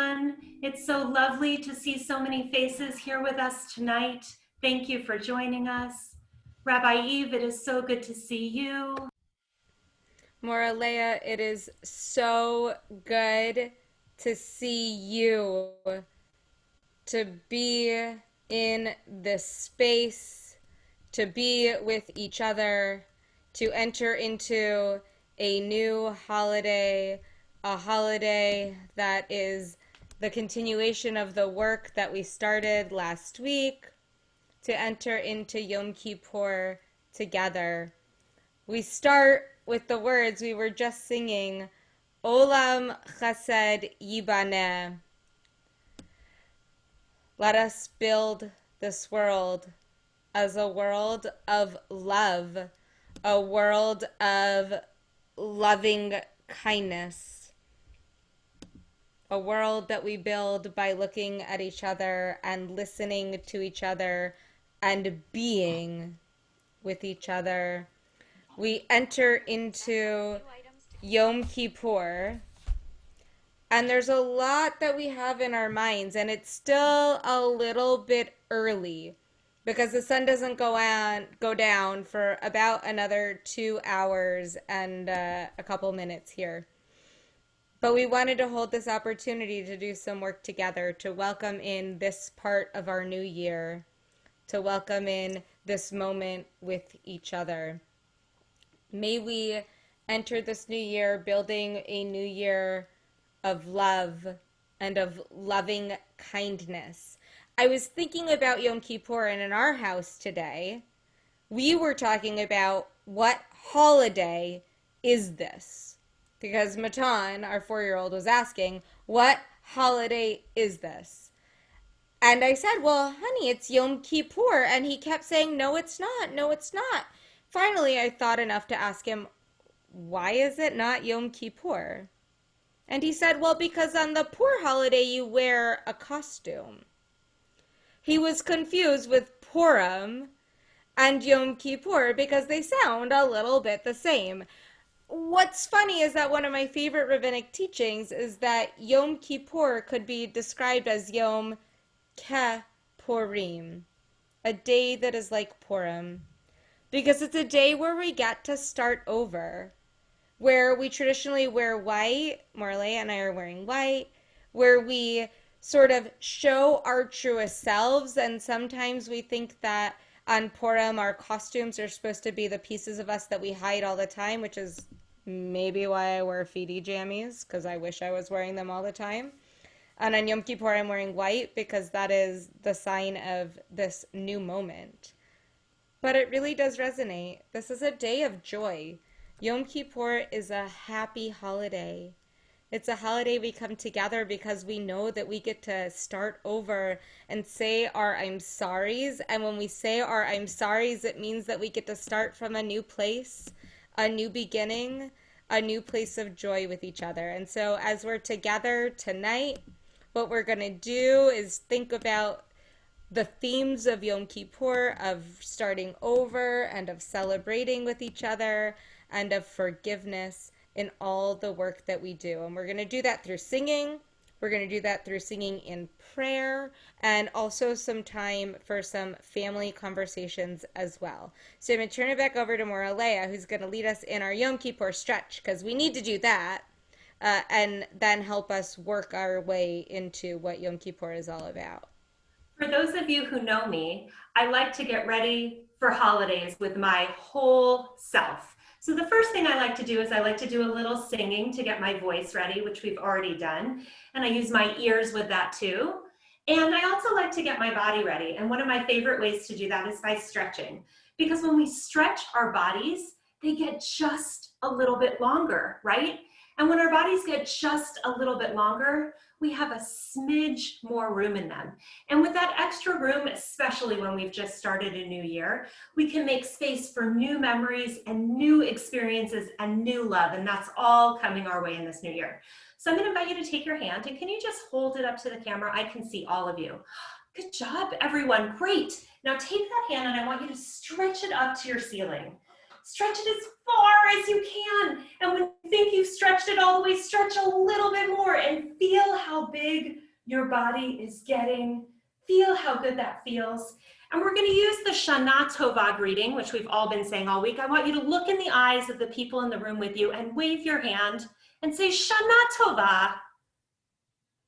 everyone. It's so lovely to see so many faces here with us tonight. Thank you for joining us. Rabbi Eve, it is so good to see you. Morah, Leah, it is so good to see you, to be in this space, to be with each other, to enter into a new holiday, a holiday that is the continuation of the work that we started last week, to enter into Yom Kippur together. We start with the words we were just singing, Olam Chesed Yibaneh. Let us build this world as a world of love, a world of loving kindness, a world that we build by looking at each other and listening to each other and being with each other. We enter into Yom Kippur, and there's a lot that we have in our minds, and it's still a little bit early because the sun doesn't go down for about another 2 hours and a couple minutes here. But we wanted to hold this opportunity to do some work together, to welcome in this part of our new year, to welcome in this moment with each other. May we enter this new year building a new year of love and of loving kindness. I was thinking about Yom Kippur, and in our house today, we were talking about what holiday is this? Because Matan, our 4-year-old, was asking, what holiday is this? And I said, well, honey, it's Yom Kippur. And he kept saying, no, it's not. No, it's not. Finally, I thought enough to ask him, why is it not Yom Kippur? And he said, well, because on the Purim holiday you wear a costume. He was confused with Purim and Yom Kippur because they sound a little bit the same. What's funny is that one of my favorite rabbinic teachings is that Yom Kippur could be described as Yom Kippurim, a day that is like Purim, because it's a day where we get to start over, where we traditionally wear white. Morah and I are wearing white, where we sort of show our truest selves, and sometimes we think that on Purim our costumes are supposed to be the pieces of us that we hide all the time, which is maybe why I wear feety jammies, because I wish I was wearing them all the time. And on Yom Kippur I'm wearing white because that is the sign of this new moment. But it really does resonate. This is a day of joy. Yom Kippur is a happy holiday. It's a holiday we come together because we know that we get to start over and say our I'm sorries. And when we say our I'm sorries, it means that we get to start from a new place, a new beginning, a new place of joy with each other. And so as we're together tonight, what we're going to do is think about the themes of Yom Kippur, of starting over and of celebrating with each other and of forgiveness in all the work that we do. And we're going to do that through singing. We're going to do that through singing in prayer, and also some time for some family conversations as well. So I'm going to turn it back over to Morah, who's going to lead us in our Yom Kippur stretch, because we need to do that, and then help us work our way into what Yom Kippur is all about. For those of you who know me, I like to get ready for holidays with my whole self. So the first thing I like to do is I like to do a little singing to get my voice ready, which we've already done. And I use my ears with that too. And I also like to get my body ready. And one of my favorite ways to do that is by stretching. Because when we stretch our bodies, they get just a little bit longer, right? And when our bodies get just a little bit longer, we have a smidge more room in them. And with that extra room, especially when we've just started a new year, we can make space for new memories and new experiences and new love. And that's all coming our way in this new year. So I'm going to invite you to take your hand, and can you just hold it up to the camera? I can see all of you. Good job, everyone. Great. Now take that hand and I want you to stretch it up to your ceiling. Stretch it as far as you can. And when you think you've stretched it all the way, stretch a little bit more and feel how big your body is getting. Feel how good that feels. And we're going to use the Shana Tova greeting, which we've all been saying all week. I want you to look in the eyes of the people in the room with you and wave your hand and say Shana Tova.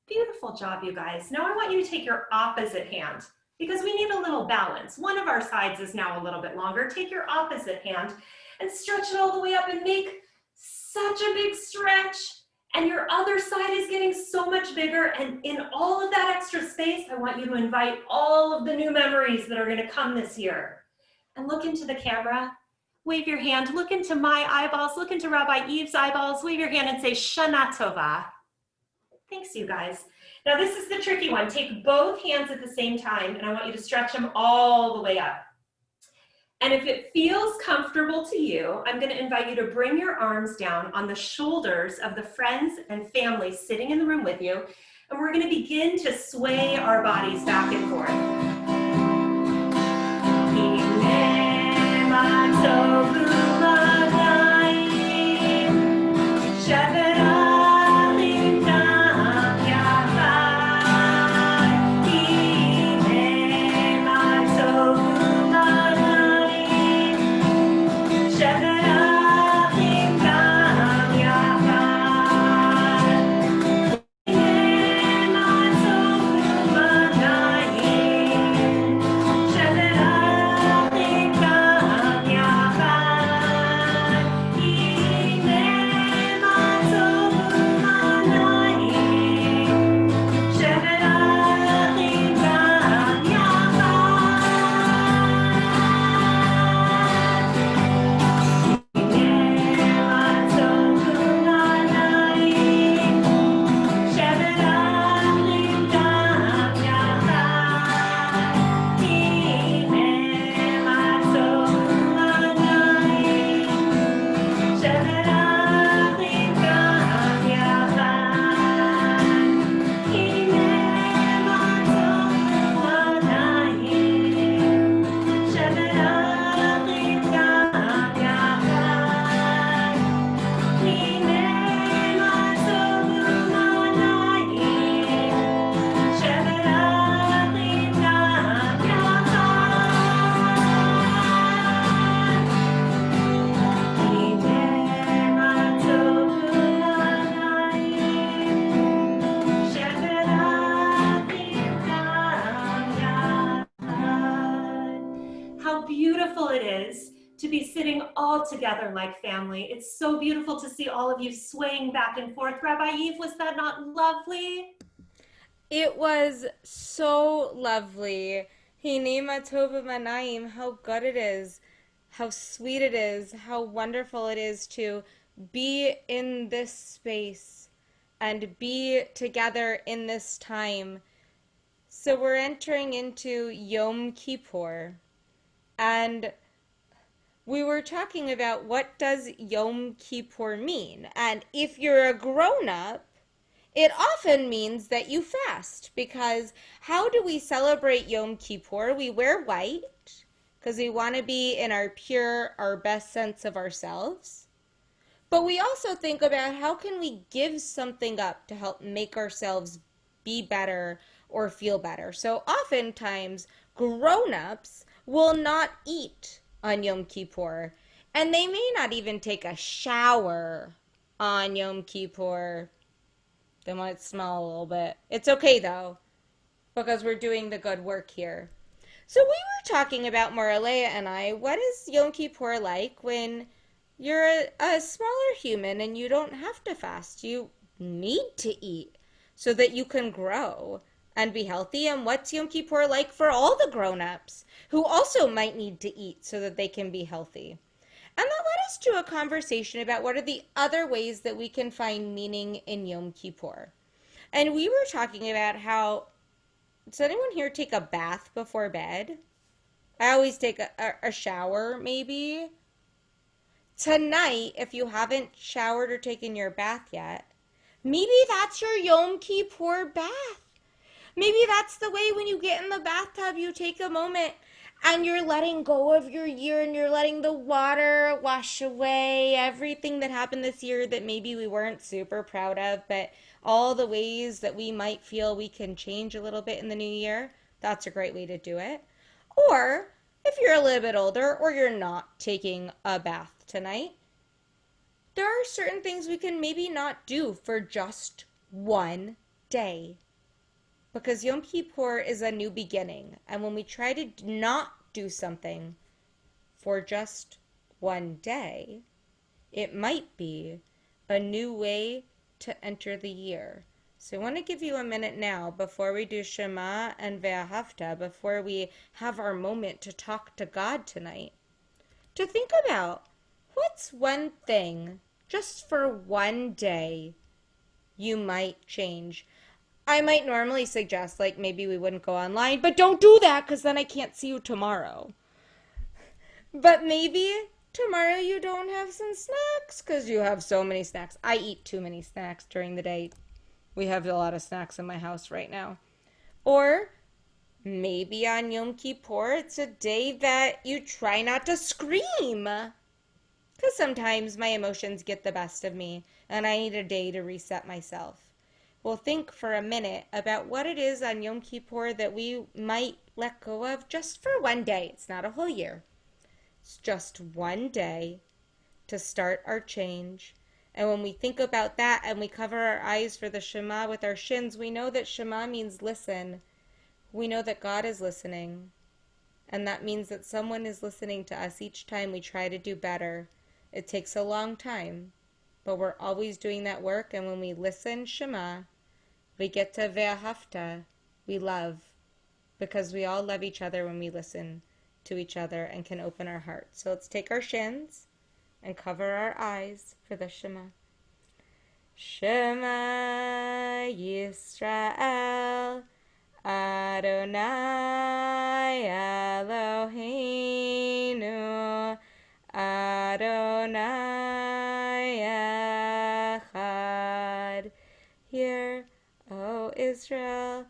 Beautiful job, you guys. Now I want you to take your opposite hand because we need a little balance. One of our sides is now a little bit longer. Take your opposite hand and stretch it all the way up and make such a big stretch. And your other side is getting so much bigger. And in all of that extra space, I want you to invite all of the new memories that are going to come this year. And look into the camera. Wave your hand. Look into my eyeballs. Look into Rabbi Eve's eyeballs. Wave your hand and say Shana Tova. Thanks, you guys. Now this is the tricky one. Take both hands at the same time, and I want you to stretch them all the way up. And if it feels comfortable to you, I'm going to invite you to bring your arms down on the shoulders of the friends and family sitting in the room with you, and we're going to begin to sway our bodies back and forth. All together like family. It's so beautiful to see all of you swaying back and forth. Rabbi Eve, was that not lovely? It was so lovely. Hinema tova manayim, how good it is, how sweet it is, how wonderful it is to be in this space and be together in this time. So we're entering into Yom Kippur, and we were talking about what does Yom Kippur mean. And if you're a grown-up, it often means that you fast, because how do we celebrate Yom Kippur? We wear white because we want to be in our pure, our best sense of ourselves. But we also think about how can we give something up to help make ourselves be better or feel better. So oftentimes, grown-ups will not eat on Yom Kippur, and they may not even take a shower on Yom Kippur. They might smell a little bit. It's okay though, because we're doing the good work here. So we were talking about Morah, Leah, and I, what is Yom Kippur like when you're a smaller human and you don't have to fast? You need to eat so that you can grow and be healthy. And what's Yom Kippur like for all the grown-ups who also might need to eat so that they can be healthy? And that led us to a conversation about what are the other ways that we can find meaning in Yom Kippur. And we were talking about how, does anyone here take a bath before bed? I always take a shower, maybe. Tonight, if you haven't showered or taken your bath yet, maybe that's your Yom Kippur bath. Maybe that's the way when you get in the bathtub, you take a moment and you're letting go of your year and you're letting the water wash away everything that happened this year that maybe we weren't super proud of, but all the ways that we might feel we can change a little bit in the new year, that's a great way to do it. Or if you're a little bit older or you're not taking a bath tonight, there are certain things we can maybe not do for just one day. Because Yom Kippur is a new beginning. And when we try to not do something for just one day, it might be a new way to enter the year. So I want to give you a minute now before we do Shema and Ve'ahavta, before we have our moment to talk to God tonight, to think about what's one thing just for one day you might change. I might normally suggest like maybe we wouldn't go online, but don't do that because then I can't see you tomorrow. But maybe tomorrow you don't have some snacks because you have so many snacks. I eat too many snacks during the day. We have a lot of snacks in my house right now. Or maybe on Yom Kippur, it's a day that you try not to scream. Because sometimes my emotions get the best of me and I need a day to reset myself. We'll think for a minute about what it is on Yom Kippur that we might let go of just for one day. It's not a whole year. It's just one day to start our change. And when we think about that and we cover our eyes for the Shema with our shins, we know that Shema means listen. We know that God is listening. And that means that someone is listening to us each time we try to do better. It takes a long time, but we're always doing that work. And when we listen, Shema, we get to Ve'ahavta, we love, because we all love each other when we listen to each other and can open our hearts. So let's take our shins and cover our eyes for the Shema. Shema Yisrael, Adonai Eloheinu, Adonai Echad. Hear, O Israel,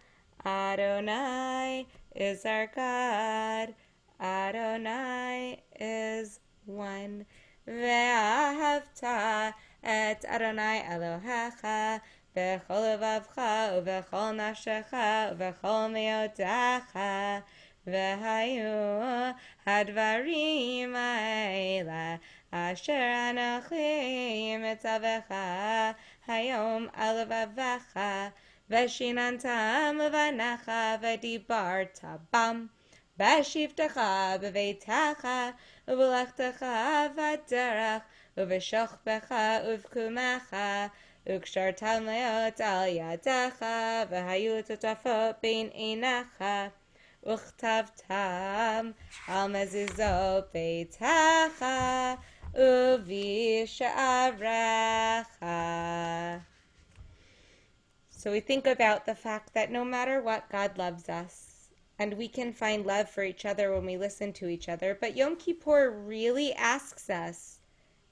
Adonai is our God. Adonai is one. Ve'ahavta et Adonai Elohecha b'chol levavcha u'b'chol nafshecha u'b'chol me'otecha v'hayu hadvarim ha'ela asher anochi mitzavecha hayom al levavecha v'shinantam levanecha v'dibarta bam Bashivtecha b'veitecha u'v'lechtecha v'derech u'v'shochbecha u'v'kumecha u'kshartam leot al yadecha v'hayu totafot bein einecha u'chtavtam al mezuzot beitecha u'v'sharecha. So we think about the fact that no matter what, God loves us. And we can find love for each other when we listen to each other. But Yom Kippur really asks us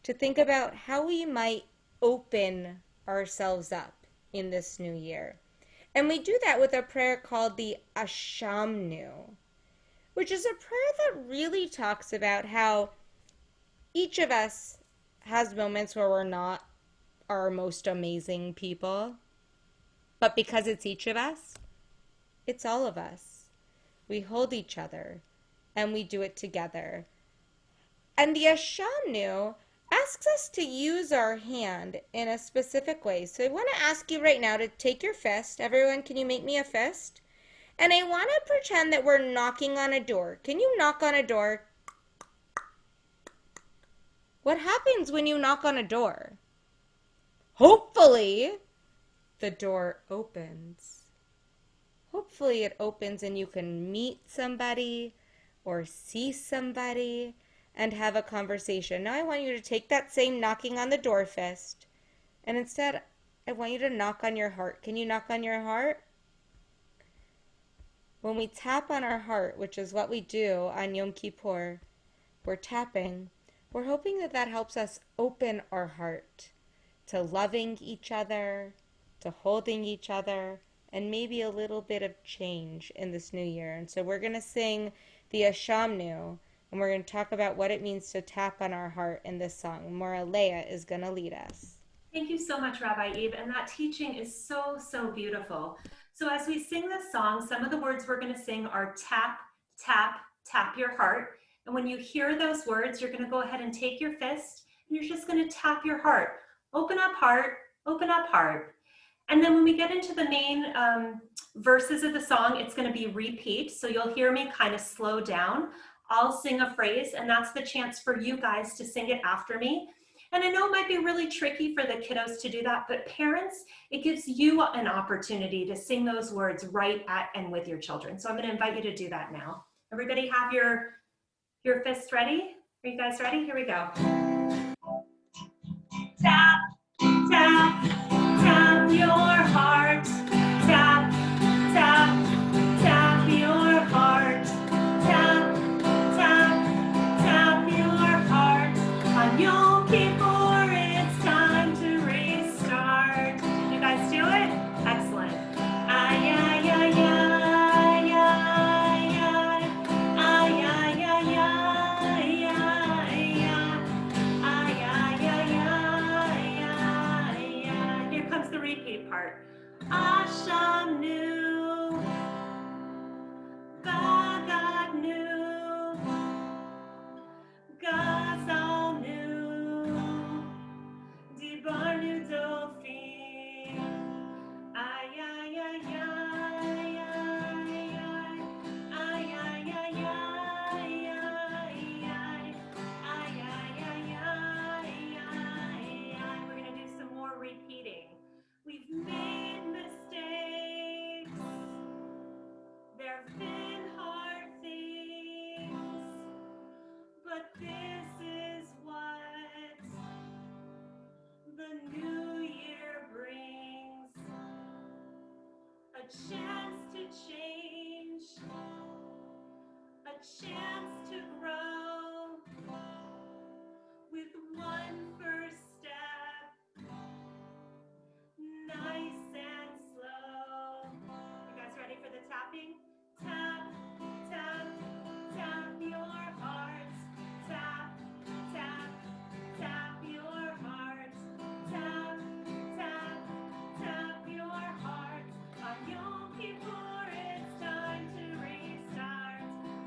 to think about how we might open ourselves up in this new year. And we do that with a prayer called the Ashamnu, which is a prayer that really talks about how each of us has moments where we're not our most amazing people. But because it's each of us, it's all of us. We hold each other, and we do it together. And the Ashamnu asks us to use our hand in a specific way. So I want to ask you right now to take your fist. Everyone, can you make me a fist? And I want to pretend that we're knocking on a door. Can you knock on a door? What happens when you knock on a door? Hopefully, the door opens. Hopefully it opens and you can meet somebody or see somebody and have a conversation. Now I want you to take that same knocking on the door fist and instead I want you to knock on your heart. Can you knock on your heart? When we tap on our heart, which is what we do on Yom Kippur, we're tapping. We're hoping that that helps us open our heart to loving each other, to holding each other, and maybe a little bit of change in this new year. And so we're going to sing the Ashamnu, and we're going to talk about what it means to tap on our heart in this song. Morah Leah is going to lead us. Thank you so much, Rabbi Eve. And that teaching is so, so beautiful. So as we sing this song, some of the words we're going to sing are tap, tap, tap your heart. And when you hear those words, you're going to go ahead and take your fist and you're just going to tap your heart. Open up heart, open up heart. And then when we get into the main verses of the song, it's going to be repeat. So you'll hear me kind of slow down. I'll sing a phrase, and that's the chance for you guys to sing it after me. And I know it might be really tricky for the kiddos to do that, but parents, it gives you an opportunity to sing those words right at and with your children. So I'm going to invite you to do that now. Everybody have your fists ready? Are you guys ready? Here we go. Tap, tap, tap your heart. Tap, tap, tap your heart. Tap, tap, tap your heart. On Yom Kippur, it's time to restart. Did you guys do it? Excellent. Ay, ay, ay, ay, ay, ay. Ay, ay, ay, ay, ay. Here comes the repeat part. Ashamnu, Bagadnu, Gazalnu, Dibarnu Dofi. Ay, ay, ay, ay, ay, ay. Ay, ay, ay, ay, ay, ay. Ay, ay, ay, ay, ay, ay. We're going to do some more repeating. We've made mistakes. There've been hard things, but this is what the new year brings. A chance to change, a chance to grow, with one first step, nice and slow. You guys ready for the tapping? Tap, tap, tap your heart. Tap, tap, tap your heart. Tap, tap, tap your heart. On Yom Kippur, it's time to restart.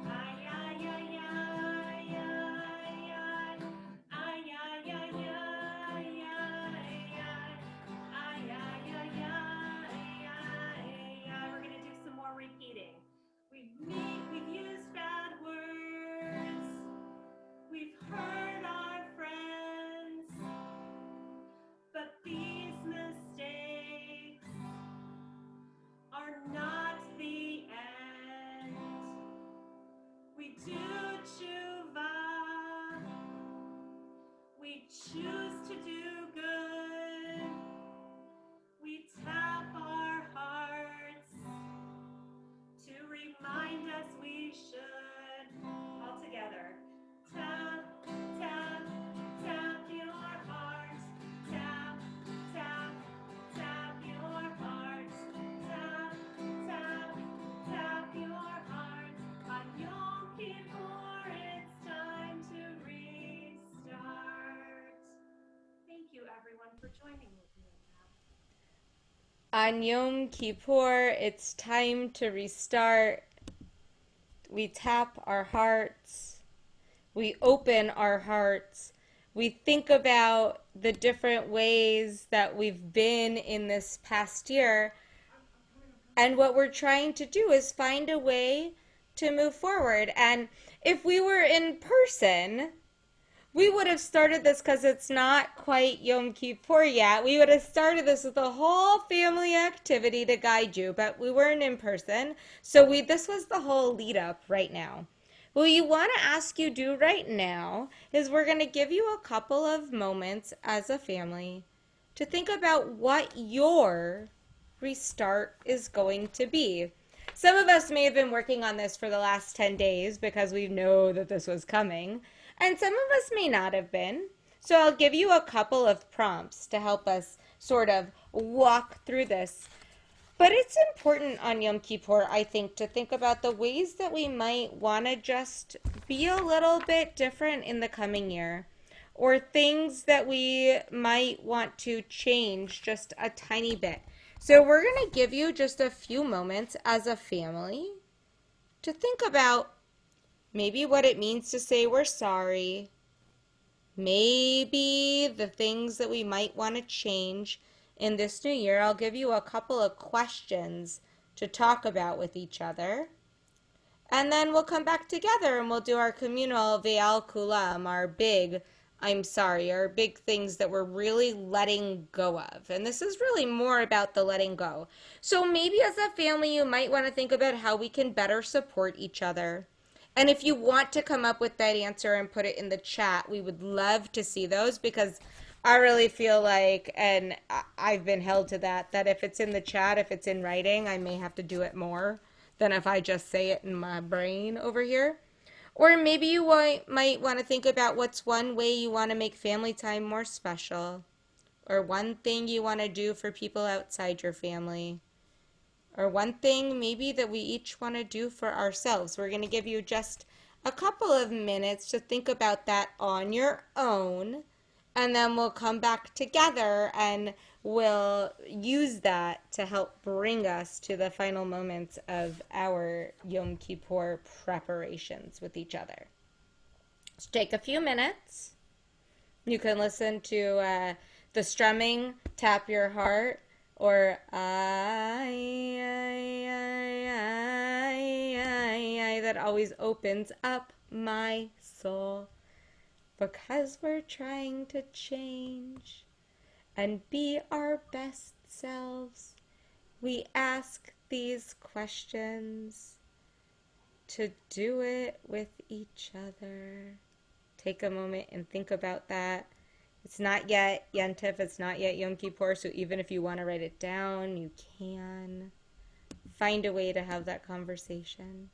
Ay, ay, ay, ay, ay, ay. Ay, ay, ay, ay, ay, ay. Ay, ay, ay, ay, ay, ay. We're going to do some more repeating. We've used bad words. We've hurt our friends. But these mistakes are not the end. We do tshuva. We choose to do good. We tap our hearts to remind us we should. All together. Tap, tap, tap your heart. Tap, tap, tap your heart. Tap, tap, tap your heart. On Yom Kippur, it's time to restart. Thank you, everyone, for joining with me in that. On Yom Kippur, it's time to restart. We tap our hearts. We open our hearts. We think about the different ways that we've been in this past year. And what we're trying to do is find a way to move forward. And if we were in person, we would have started this because it's not quite Yom Kippur yet. We would have started this with a whole family activity to guide you, but we weren't in person. So this was the whole lead up right now. What you want to ask you do right now is we're going to give you a couple of moments as a family to think about what your restart is going to be. Some of us may have been working on this for the last 10 days because we know that this was coming, and some of us may not have been. So I'll give you a couple of prompts to help us sort of walk through this. But it's important on Yom Kippur, I think, to think about the ways that we might want to just be a little bit different in the coming year, or things that we might want to change just a tiny bit. So, we're going to give you just a few moments as a family to think about maybe what it means to say we're sorry, maybe the things that we might want to change in this new year. I'll give you a couple of questions to talk about with each other. And then we'll come back together and we'll do our communal Ve'al Kulam, our big I'm sorry, our big things that we're really letting go of. And this is really more about the letting go. So maybe as a family, you might want to think about how we can better support each other. And if you want to come up with that answer and put it in the chat, we would love to see those, because I really feel like, and I've been held to that, that if it's in the chat, if it's in writing, I may have to do it more than if I just say it in my brain over here. Or maybe you might want to think about what's one way you want to make family time more special, or one thing you want to do for people outside your family, or one thing maybe that we each want to do for ourselves. We're going to give you just a couple of minutes to think about that on your own, and then we'll come back together and we'll use that to help bring us to the final moments of our Yom Kippur preparations with each other. So take a few minutes. You can listen to the strumming, Tap Your Heart, or I, that always opens up my soul. Because we're trying to change and be our best selves, we ask these questions to do it with each other. Take a moment and think about that. It's not yet Yantif, it's not yet Yom Kippur, so even if you want to write it down, you can. Find a way to have that conversation.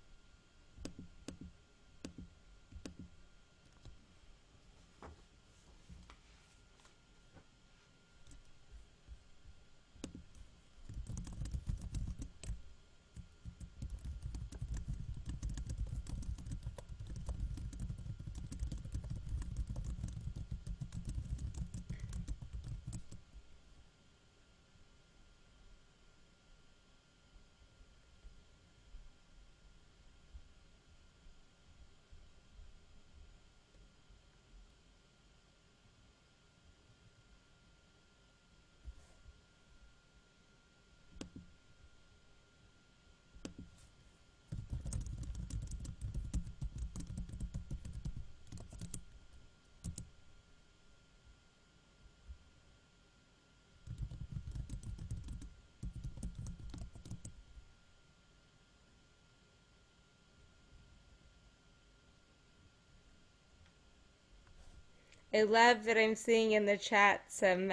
I love that I'm seeing in the chat some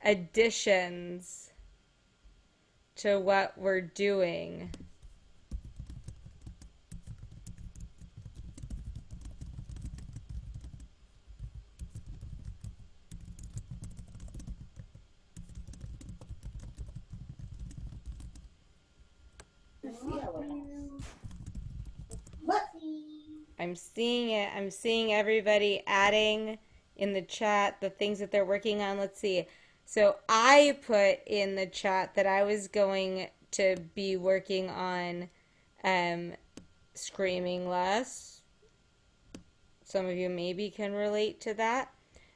additions to what we're doing. I'm seeing it. I'm seeing everybody adding in the chat the things that they're working on. Let's see. So I put in the chat that I was going to be working on screaming less. Some of you maybe can relate to that.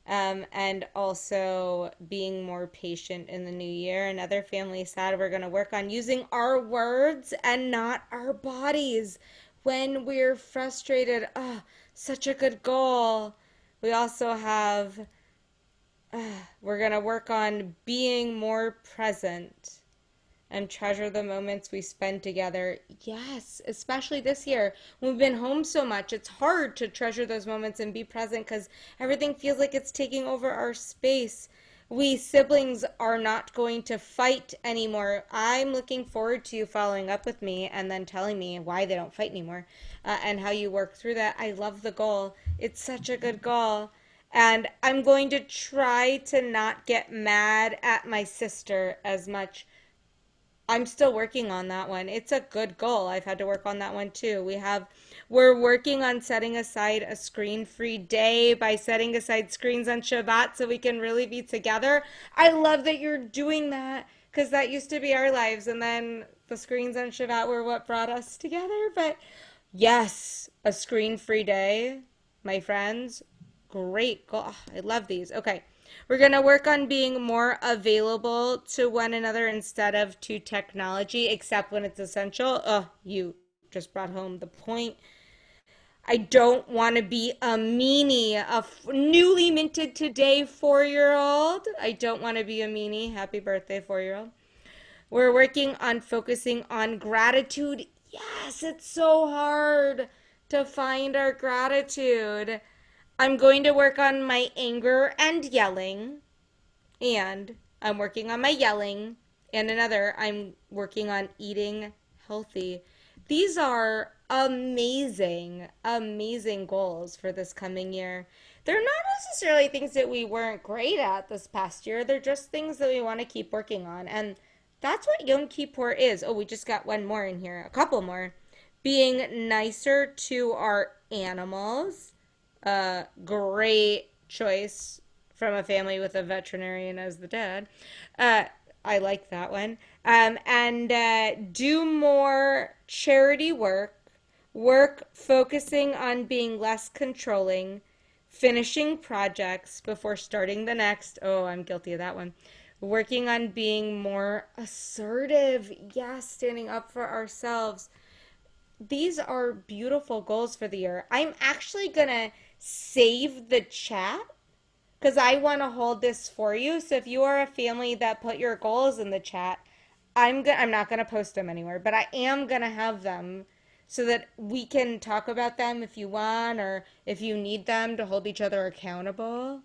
And also being more patient in the new year. Another family said we're going to work on using our words and not our bodies when we're frustrated. Oh, such a good goal. We also have, we're going to work on being more present and treasure the moments we spend together. Yes, especially this year. We've been home so much. It's hard to treasure those moments and be present because everything feels like it's taking over our space. We siblings are not going to fight anymore. I'm looking forward to you following up with me and then telling me why they don't fight anymore and how you work through that. I love the goal. It's such a good goal. And I'm going to try to not get mad at my sister as much I'm still working on that one. It's a good goal. I've had to work on that one too. We're working on setting aside a screen-free day by setting aside screens on Shabbat so we can really be together. I love that you're doing that because that used to be our lives, and then the screens on Shabbat were what brought us together. But yes, a screen-free day, my friends. Great goal. Oh, I love these. Okay. We're going to work on being more available to one another instead of to technology, except when it's essential. Oh, you just brought home the point. I don't want to be a meanie, newly minted today 4 year old. I don't want to be a meanie. Happy birthday, 4 year old. We're working on focusing on gratitude. Yes, it's so hard to find our gratitude. I'm going to work on my anger and yelling, and I'm working on my yelling, and another, I'm working on eating healthy. These are amazing, amazing goals for this coming year. They're not necessarily things that we weren't great at this past year. They're just things that we want to keep working on. And that's what Yom Kippur is. Oh, we just got one more in here, a couple more. Being nicer to our animals. Great choice from a family with a veterinarian as the dad. Uh, I like that one. And do more charity work focusing on being less controlling, finishing projects before starting the next. Oh, I'm guilty of that one. Working on being more assertive. Yes, standing up for ourselves. These are beautiful goals for the year. I'm actually going to save the chat because I want to hold this for you. So if you are a family that put your goals in the chat, I'm not going to post them anywhere, but I am going to have them so that we can talk about them if you want or if you need them to hold each other accountable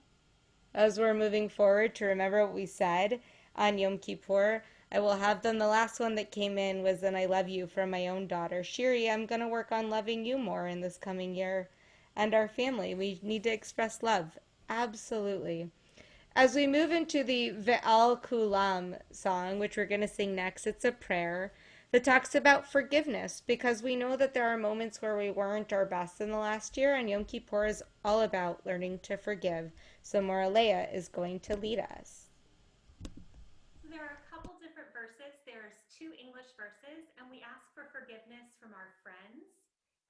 as we're moving forward to remember what we said on Yom Kippur. I will have them. The last one that came in was an I love you from my own daughter. Shiri, I'm going to work on loving you more in this coming year and our family. We need to express love. Absolutely. As we move into the Ve'al Kulam song, which we're going to sing next, it's a prayer that talks about forgiveness because we know that there are moments where we weren't our best in the last year, and Yom Kippur is all about learning to forgive. So Morah Leah is going to lead us. So there are a couple different verses. There's two English verses, and we ask for forgiveness from our friends.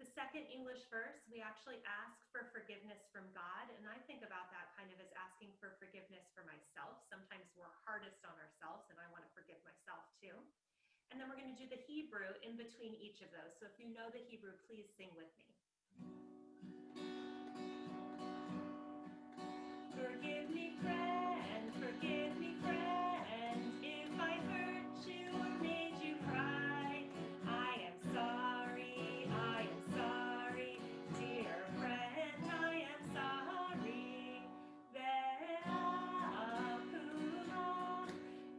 The second English verse, we actually ask for forgiveness from God. And I think about that kind of as asking for forgiveness for myself. Sometimes we're hardest on ourselves, and I want to forgive myself too. And then we're going to do the Hebrew in between each of those. So if you know the Hebrew, please sing with me. Forgive me, friend, if I hurt you or made you cry. I am sorry, dear friend, I am sorry. Ve'akulam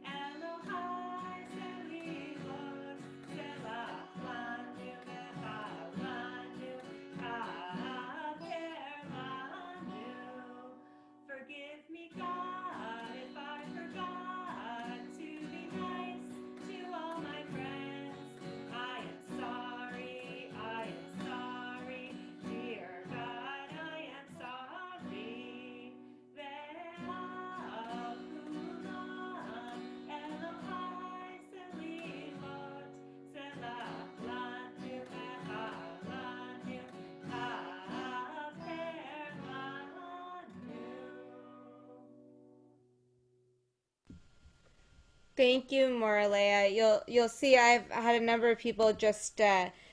Elohai selivot selach lanu v'chalanu kaper lanu. Forgive me, God, if I forgot to be nice to all my friends. I am sorry, dear God, I am sorry. Ve'akulam Elohai selivot selach lanu v'chalanu kaper lanu. Thank you, Moralea. You'll see I've had a number of people just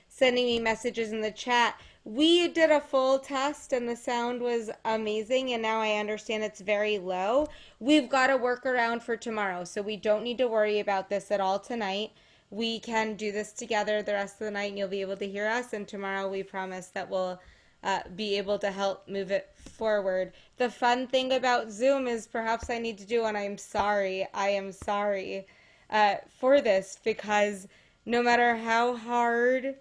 sending me messages in the chat. We did a full test and the sound was amazing, and now I understand it's very low. We've got a workaround for tomorrow, so we don't need to worry about this at all tonight. We can do this together the rest of the night, and you'll be able to hear us. And tomorrow, we promise that we'll be able to help move it forward. The fun thing about Zoom is perhaps I need to do, and I am sorry for this because no matter how hard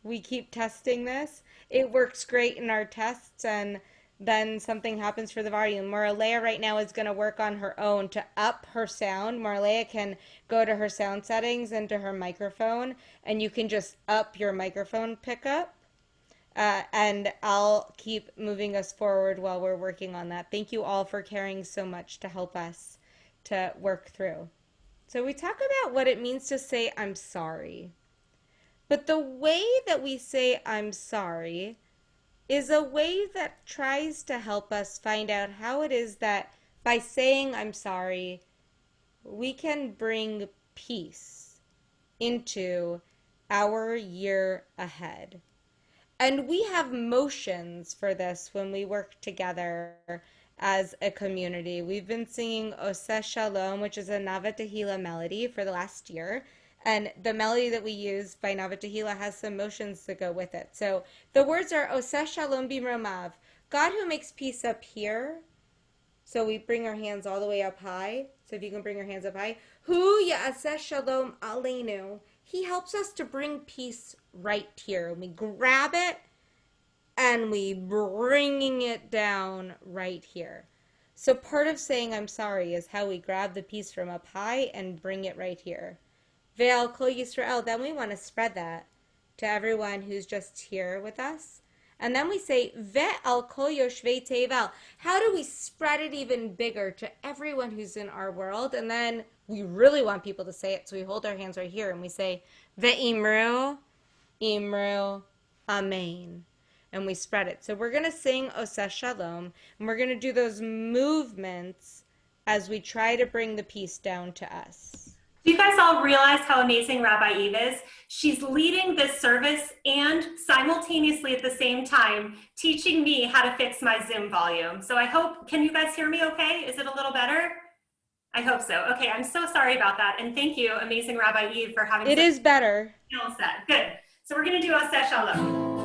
we keep testing this, it works great in our tests, and then something happens for the volume. Morah Leah right now is going to work on her own to up her sound. Morah Leah can go to her sound settings and to her microphone, and you can just up your microphone pickup. And I'll keep moving us forward while we're working on that. Thank you all for caring so much to help us to work through. So we talk about what it means to say I'm sorry. But the way that we say I'm sorry is a way that tries to help us find out how it is that by saying I'm sorry, we can bring peace into our year ahead. And we have motions for this when we work together as a community. We've been singing Oseh Shalom, which is a Nava Tehillah melody for the last year. And the melody that we use by Nava Tehillah has some motions that go with it. So the words are Oseh Shalom Bimromav, God who makes peace up here. So we bring our hands all the way up high. So if you can bring your hands up high. Hu Ya'aseh Shalom Aleinu. He helps us to bring peace right here. We grab it and we bringing it down right here. So part of saying I'm sorry is how we grab the peace from up high and bring it right here. Ve'al Kol Yisrael. Then we want to spread that to everyone who's just here with us. And then we say, Ve'al Kol Yoshvei Tevel. How do we spread it even bigger to everyone who's in our world? And then we really want people to say it, so we hold our hands right here and we say, Ve'imru, Imru, Amen. And we spread it. So we're going to sing Oseh Shalom, and we're going to do those movements as we try to bring the peace down to us. Do you guys all realize how amazing Rabbi Eve is? She's leading this service and simultaneously at the same time teaching me how to fix my Zoom volume. So I hope, can you guys hear me okay? Is it a little better? I hope so. Okay, I'm so sorry about that. And thank you, amazing Rabbi Eve, for having it is better. Skill set. Good. So we're going to do Oseh Shalom.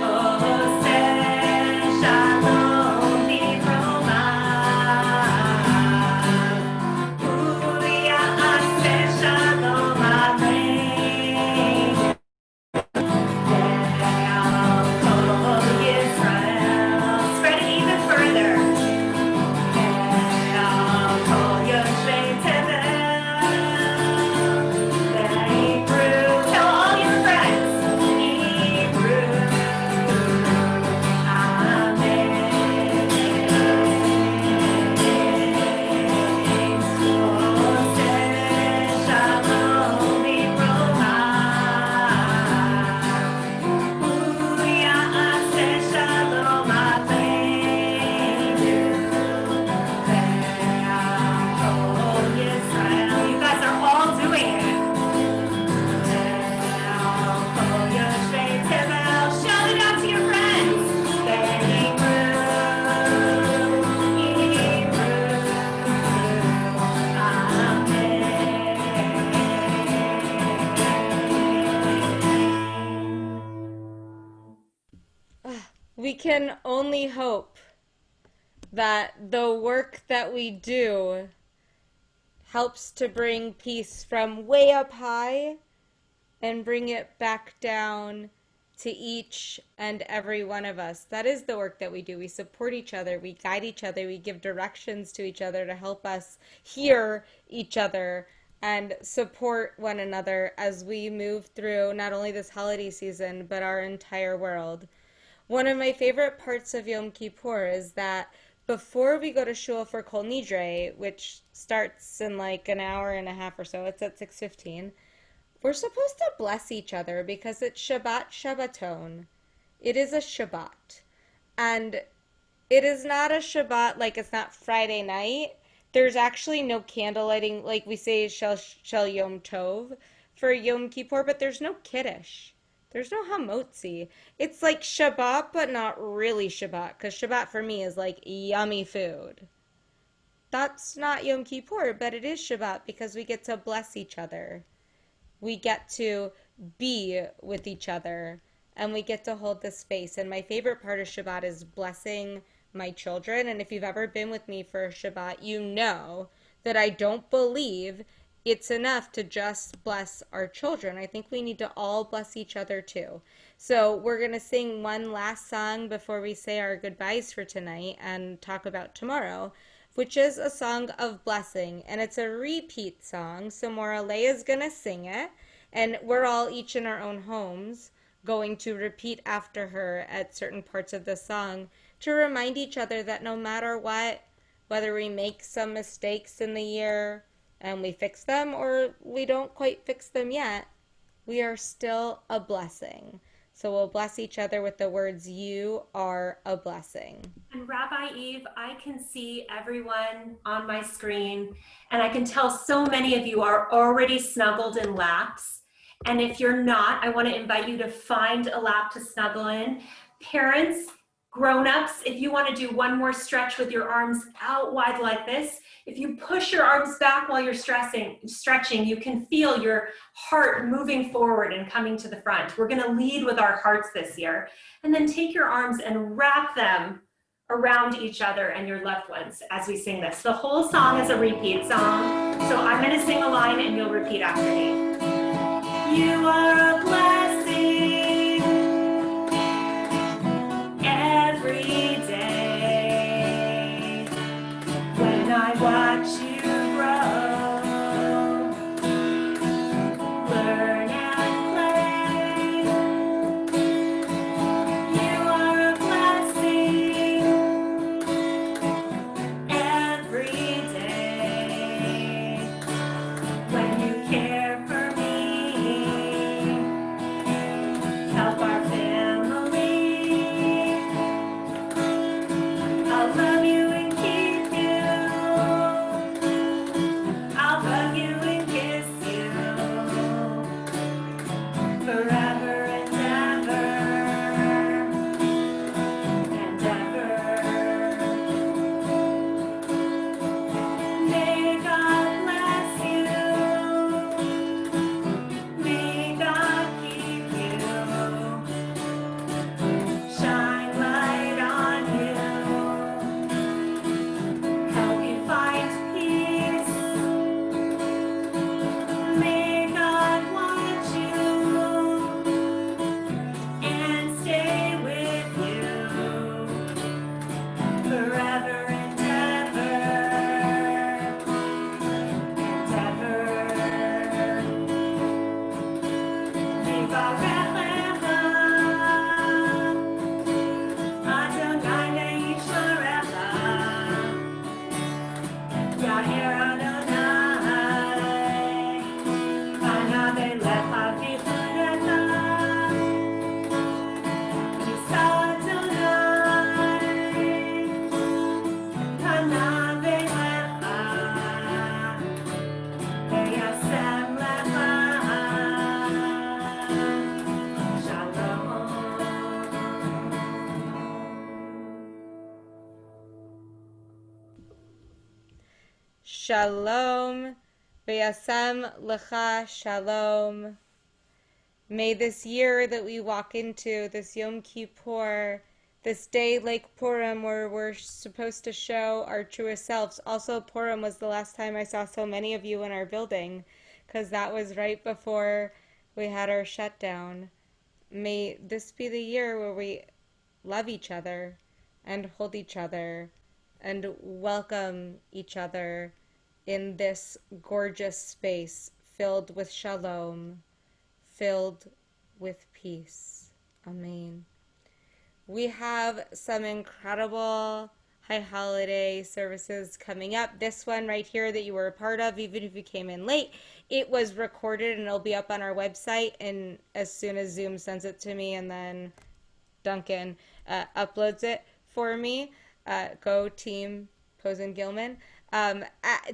Oseh Shalom Bimromav. We can only hope that the work that we do helps to bring peace from way up high and bring it back down to each and every one of us. That is the work that we do. We support each other, we guide each other, we give directions to each other to help us hear each other and support one another as we move through not only this holiday season, but our entire world. One of my favorite parts of Yom Kippur is that before we go to shul for Kol Nidre, which starts in like an hour and a half or so, it's at 6:15, we're supposed to bless each other because it's Shabbat Shabbaton. It is a Shabbat. And it is not a Shabbat like it's not Friday night. There's actually no candle lighting, like we say Shel Yom Tov for Yom Kippur, but there's no Kiddush. There's no hamotzi. It's like Shabbat, but not really Shabbat, because Shabbat for me is like yummy food. That's not Yom Kippur, but it is Shabbat because we get to bless each other. We get to be with each other, and we get to hold the space. And my favorite part of Shabbat is blessing my children. And if you've ever been with me for a Shabbat, you know that I don't believe it's enough to just bless our children. I think we need to all bless each other too. So we're going to sing one last song before we say our goodbyes for tonight and talk about tomorrow, which is a song of blessing. And it's a repeat song. So Morah is going to sing it. And we're all each in our own homes going to repeat after her at certain parts of the song to remind each other that no matter what, whether we make some mistakes in the year and we fix them or we don't quite fix them yet, we are still a blessing. So we'll bless each other with the words, "You are a blessing." And Rabbi Eve, I can see everyone on my screen, and I can tell so many of you are already snuggled in laps. And if you're not, I want to invite you to find a lap to snuggle in. Parents, grown-ups, if you want to do one more stretch with your arms out wide like this, if you push your arms back while you're stretching, you can feel your heart moving forward and coming to the front. We're going to lead with our hearts this year. And then take your arms and wrap them around each other and your loved ones as we sing this. The whole song is a repeat song. So I'm going to sing a line and you'll repeat after me. You are a blessing every day. When I watch you grow, learn and play, you are a blessing every day. When you care for me, help our family, I'll love you and keep you, I'll hug you and kiss you, forever and ever, and ever. May God bless you, may God keep you, shine light on you, help you find peace. May God watch you and stay with you forever and ever and ever. Yivarechecha Adonai le'yishmerecha, Ya'er Adonai panav elecha v'chunecha, Yisa Adonai panav elecha v'yasem lecha shalom. Shalom, v'yasem lecha shalom. May this year that we walk into, this Yom Kippur, this day like Purim, where we're supposed to show our truest selves. Also, Purim was the last time I saw so many of you in our building, because that was right before we had our shutdown. May this be the year where we love each other and hold each other and welcome each other in this gorgeous space filled with shalom, filled with peace. Amen. We have some incredible high holiday services coming up. This one right here that you were a part of, even if you came in late, it was recorded and it'll be up on our website. And as soon as Zoom sends it to me and then Duncan uploads it for me, go team Posen Gilman.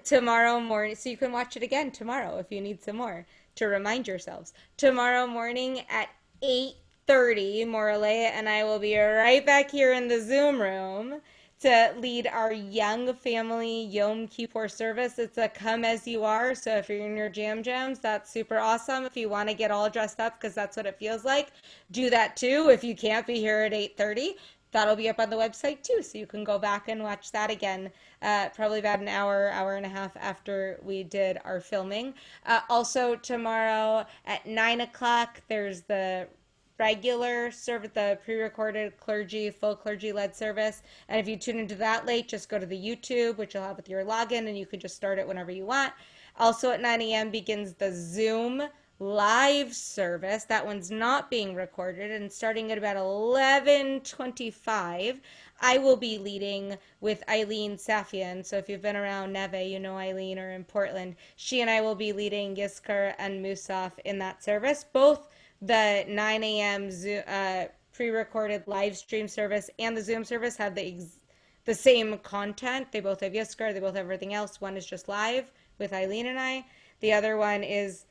Tomorrow morning, so you can watch it again tomorrow if you need some more to remind yourselves. Tomorrow morning at 8:30, Morah and I will be right back here in the Zoom room to lead our young family Yom Kippur service. It's a come as you are, so if you're in your jams, that's super awesome. If you want to get all dressed up, because that's what it feels like, do that too. If you can't be here at 8:30, that'll be up on the website too, so you can go back and watch that again, probably about an hour, hour and a half after we did our filming. Also tomorrow at 9 o'clock, there's the regular service, the pre-recorded clergy, full clergy-led service. And if you tune into that late, just go to the YouTube, which you'll have with your login, and you can just start it whenever you want. Also at 9 a.m. begins the Zoom live service. That one's not being recorded, and starting at about 11:25, I will be leading with Eileen Safian. So if you've been around Neve, you know Eileen, or in Portland. She and I will be leading Yiskar and Musaf in that service. Both the 9 a.m. pre-recorded live stream service and the Zoom service have the same content. They both have Yiskar, they both have everything else. One is just live with Eileen and I. The other one is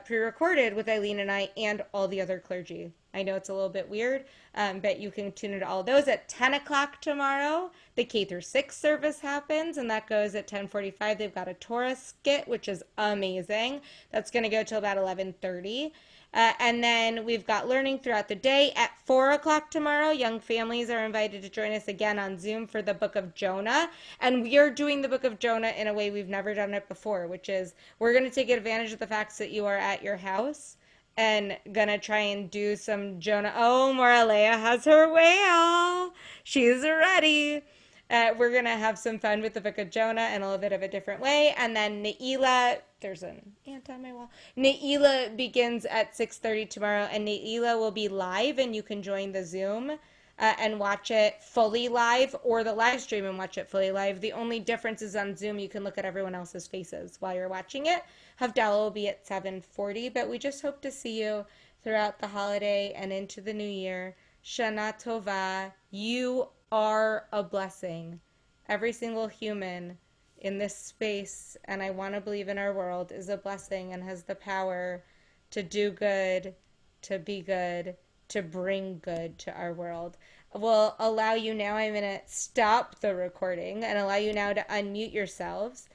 pre-recorded with Eileen and I and all the other clergy. I know it's a little bit weird, but you can tune into all those at 10 o'clock tomorrow. The K through 6 service happens, and that goes at 10:45. They've got a Torah skit, which is amazing. That's going to go till about 11:30. And then we've got learning throughout the day. At 4 o'clock tomorrow, young families are invited to join us again on Zoom for the book of Jonah. And we are doing the book of Jonah in a way we've never done it before, which is we're going to take advantage of the fact that you are at your house and going to try and do some Jonah. Oh, Morah Leah has her whale. She's ready. We're going to have some fun with the book of Jonah in a little bit of a different way. And then Ne'ilah, there's an ant on my wall. Ne'ilah begins at 6:30 tomorrow, and Ne'ilah will be live, and you can join the Zoom and watch it fully live, or the live stream and watch it fully live. The only difference is on Zoom, you can look at everyone else's faces while you're watching it. Havdalah will be at 7:40, but we just hope to see you throughout the holiday and into the new year. Shana Tova, you are a blessing. Every single human in this space, and I want to believe in our world, is a blessing and has the power to do good, to be good, to bring good to our world. We'll allow you now, I'm going to stop the recording and allow you now to unmute yourselves.